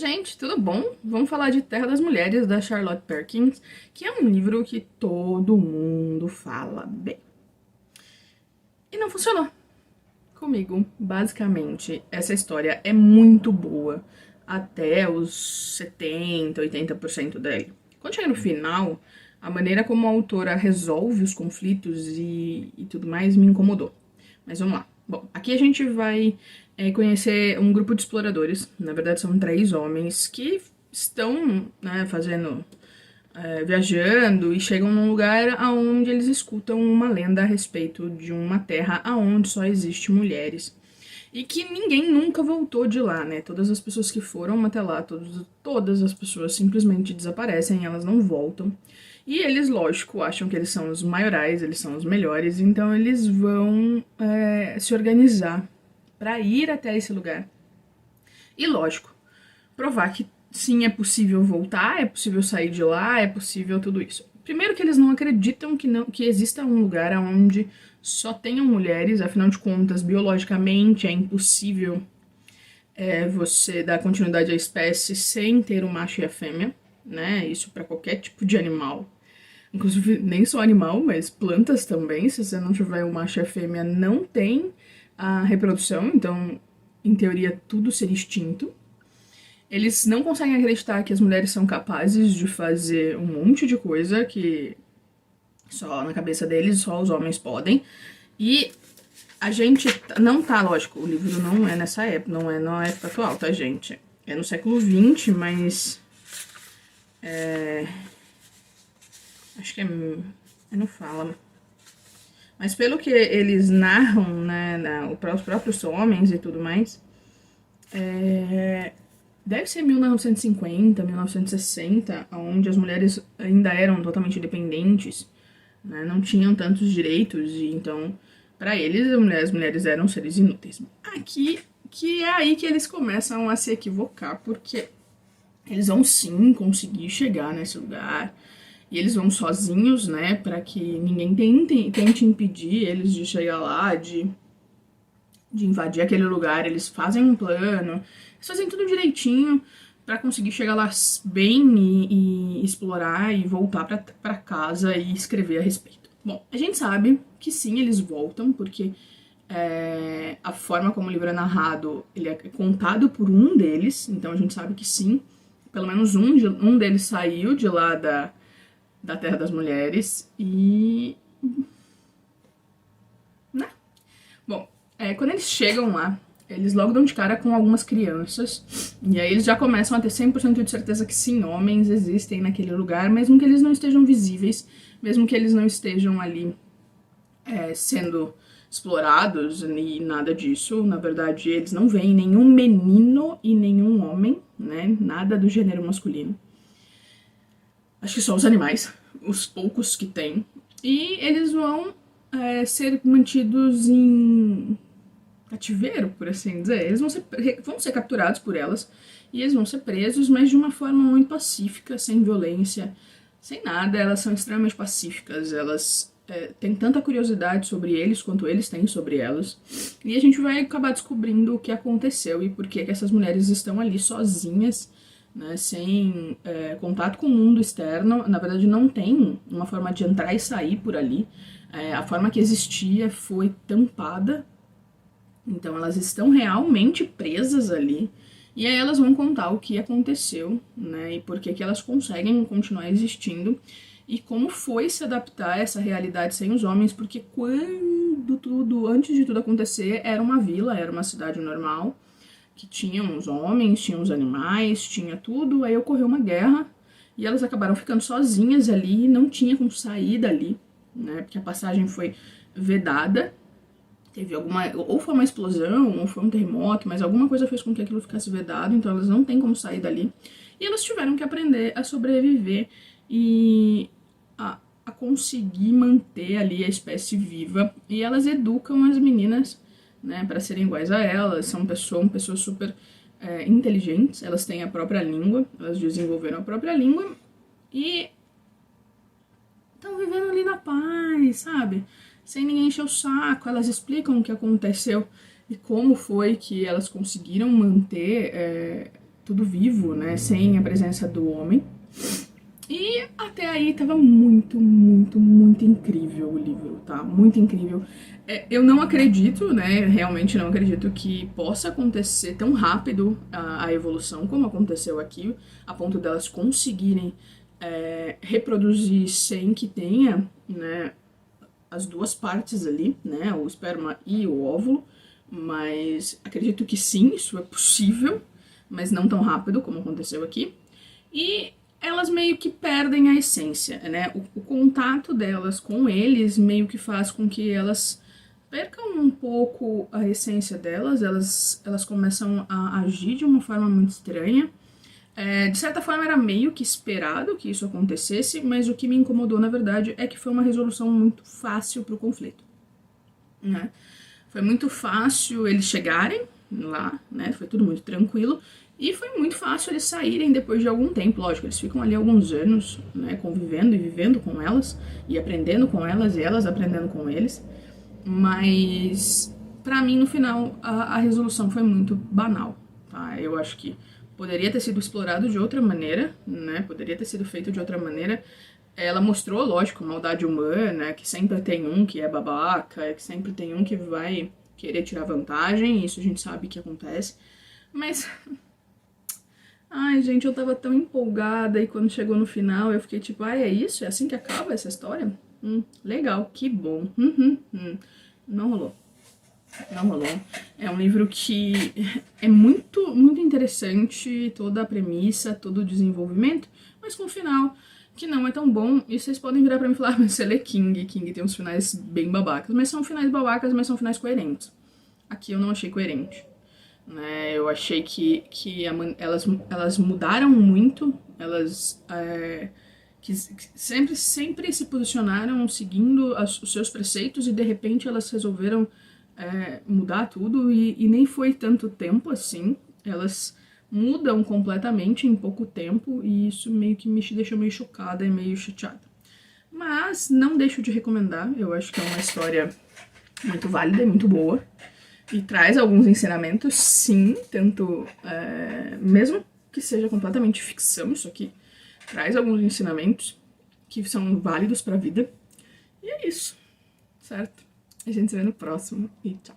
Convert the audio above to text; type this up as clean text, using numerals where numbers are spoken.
Gente, tudo bom? Vamos falar de Terra das Mulheres, da Charlotte Perkins, que é um livro que todo mundo fala bem. E não funcionou comigo. Basicamente, essa história é muito boa até os 70, 80% dela. Quando chega no final, a maneira como a autora resolve os conflitos e tudo mais me incomodou. Mas vamos lá. Bom, aqui a gente vai conhecer um grupo de exploradores. Na verdade, são 3 homens que estão, né, viajando e chegam num lugar onde eles escutam uma lenda a respeito de uma terra onde só existe mulheres. E que ninguém nunca voltou de lá, né? Todas as pessoas que foram até lá, todas as pessoas simplesmente desaparecem, elas não voltam. E eles, lógico, acham que eles são os maiorais, eles são os melhores, então eles vão se organizar para ir até esse lugar. E, lógico, provar que sim, é possível voltar, é possível sair de lá, é possível tudo isso. Primeiro que eles não acreditam que exista um lugar onde só tenham mulheres, afinal de contas, biologicamente é impossível você dar continuidade à espécie sem ter um macho e a fêmea, né? Isso para qualquer tipo de animal. Inclusive, nem só animal, mas plantas também. Se você não tiver um macho e a fêmea, não tem a reprodução. Então, em teoria, tudo seria extinto. Eles não conseguem acreditar que as mulheres são capazes de fazer um monte de coisa que só na cabeça deles, só os homens podem. E a gente não tá, lógico, o livro não é nessa época, não é na época atual, tá, gente? É no século XX, mas acho que não fala. Mas pelo que eles narram, né, os próprios homens e tudo mais, deve ser 1950, 1960, onde as mulheres ainda eram totalmente independentes, né, não tinham tantos direitos, e então, para eles, as mulheres eram seres inúteis. Aqui, que é aí que eles começam a se equivocar, porque eles vão sim conseguir chegar nesse lugar, e eles vão sozinhos, né, para que ninguém tente impedir eles de chegar lá, de invadir aquele lugar. Eles fazem um plano, eles fazem tudo direitinho para conseguir chegar lá bem e explorar e voltar para casa e escrever a respeito. Bom, a gente sabe que sim, eles voltam, porque a forma como o livro é narrado, ele é contado por um deles, então a gente sabe que sim, pelo menos um deles saiu de lá da Terra das Mulheres e... né? Bom, quando eles chegam lá, eles logo dão de cara com algumas crianças, e aí eles já começam a ter 100% de certeza que sim, homens existem naquele lugar, mesmo que eles não estejam visíveis, mesmo que eles não estejam ali sendo explorados e nada disso. Na verdade, eles não veem nenhum menino e nenhum homem, né? Nada do gênero masculino. Acho que só os animais, os poucos que tem. E eles vão ser mantidos em cativeiro, por assim dizer. Eles vão ser capturados por elas e eles vão ser presos, mas de uma forma muito pacífica, sem violência, sem nada. Elas são extremamente pacíficas, elas têm tanta curiosidade sobre eles quanto eles têm sobre elas. E a gente vai acabar descobrindo o que aconteceu e por que essas mulheres estão ali sozinhas, né, sem contato com o mundo externo. Na verdade, não tem uma forma de entrar e sair por ali. A forma que existia foi tampada. Então elas estão realmente presas ali, e aí elas vão contar o que aconteceu, né, e por que elas conseguem continuar existindo, e como foi se adaptar a essa realidade sem os homens, porque antes de tudo acontecer, era uma vila, era uma cidade normal, que tinha os homens, tinha os animais, tinha tudo. Aí ocorreu uma guerra, e elas acabaram ficando sozinhas ali, não tinha como sair dali, né, porque a passagem foi vedada. Teve ou foi uma explosão, ou foi um terremoto, mas alguma coisa fez com que aquilo ficasse vedado, então elas não têm como sair dali. E elas tiveram que aprender a sobreviver e a conseguir manter ali a espécie viva. E elas educam as meninas, né, para serem iguais a elas. São pessoas super inteligentes, elas têm a própria língua, elas desenvolveram a própria língua e estão vivendo ali na paz, sabe? Sem ninguém encher o saco. Elas explicam o que aconteceu e como foi que elas conseguiram manter tudo vivo, né, sem a presença do homem. E até aí tava muito, muito, muito incrível o livro, tá? Muito incrível. Eu não acredito, né, realmente não acredito que possa acontecer tão rápido a evolução como aconteceu aqui, a ponto delas conseguirem reproduzir sem que tenha, né, as duas partes ali, né, o esperma e o óvulo, mas acredito que sim, isso é possível, mas não tão rápido como aconteceu aqui. E elas meio que perdem a essência, né? O contato delas com eles meio que faz com que elas percam um pouco a essência delas, elas começam a agir de uma forma muito estranha. De certa forma era meio que esperado que isso acontecesse, mas o que me incomodou na verdade é que foi uma resolução muito fácil para o conflito, né? Foi muito fácil eles chegarem lá, né? Foi tudo muito tranquilo. E foi muito fácil eles saírem depois de algum tempo. Lógico, eles ficam ali alguns anos, né? Convivendo e vivendo com elas. E aprendendo com elas e elas aprendendo com eles. Mas, pra mim, no final, a resolução foi muito banal, tá? Eu acho que poderia ter sido explorado de outra maneira, né? Poderia ter sido feito de outra maneira. Ela mostrou, lógico, maldade humana, que sempre tem um que é babaca, que sempre tem um que vai querer tirar vantagem, isso a gente sabe que acontece. Mas, ai gente, eu tava tão empolgada e quando chegou no final eu fiquei tipo, ai, é isso? É assim que acaba essa história? Legal, que bom. Não rolou. Não rolou. É um livro que é muito, muito interessante, toda a premissa, todo o desenvolvimento, mas com um final que não é tão bom, e vocês podem virar pra mim e falar, mas você lê King tem uns finais bem babacas, mas são finais babacas, mas são finais coerentes. Aqui eu não achei coerente, né, eu achei que elas mudaram muito, elas que sempre se posicionaram seguindo os seus preceitos e de repente elas resolveram mudar tudo e nem foi tanto tempo assim, elas mudam completamente em pouco tempo e isso meio que me deixou meio chocada e meio chateada. Mas não deixo de recomendar, eu acho que é uma história muito válida e muito boa. E traz alguns ensinamentos, sim, tanto mesmo que seja completamente ficção, isso aqui traz alguns ensinamentos que são válidos pra vida. E é isso, certo? A gente se vê no próximo e tchau!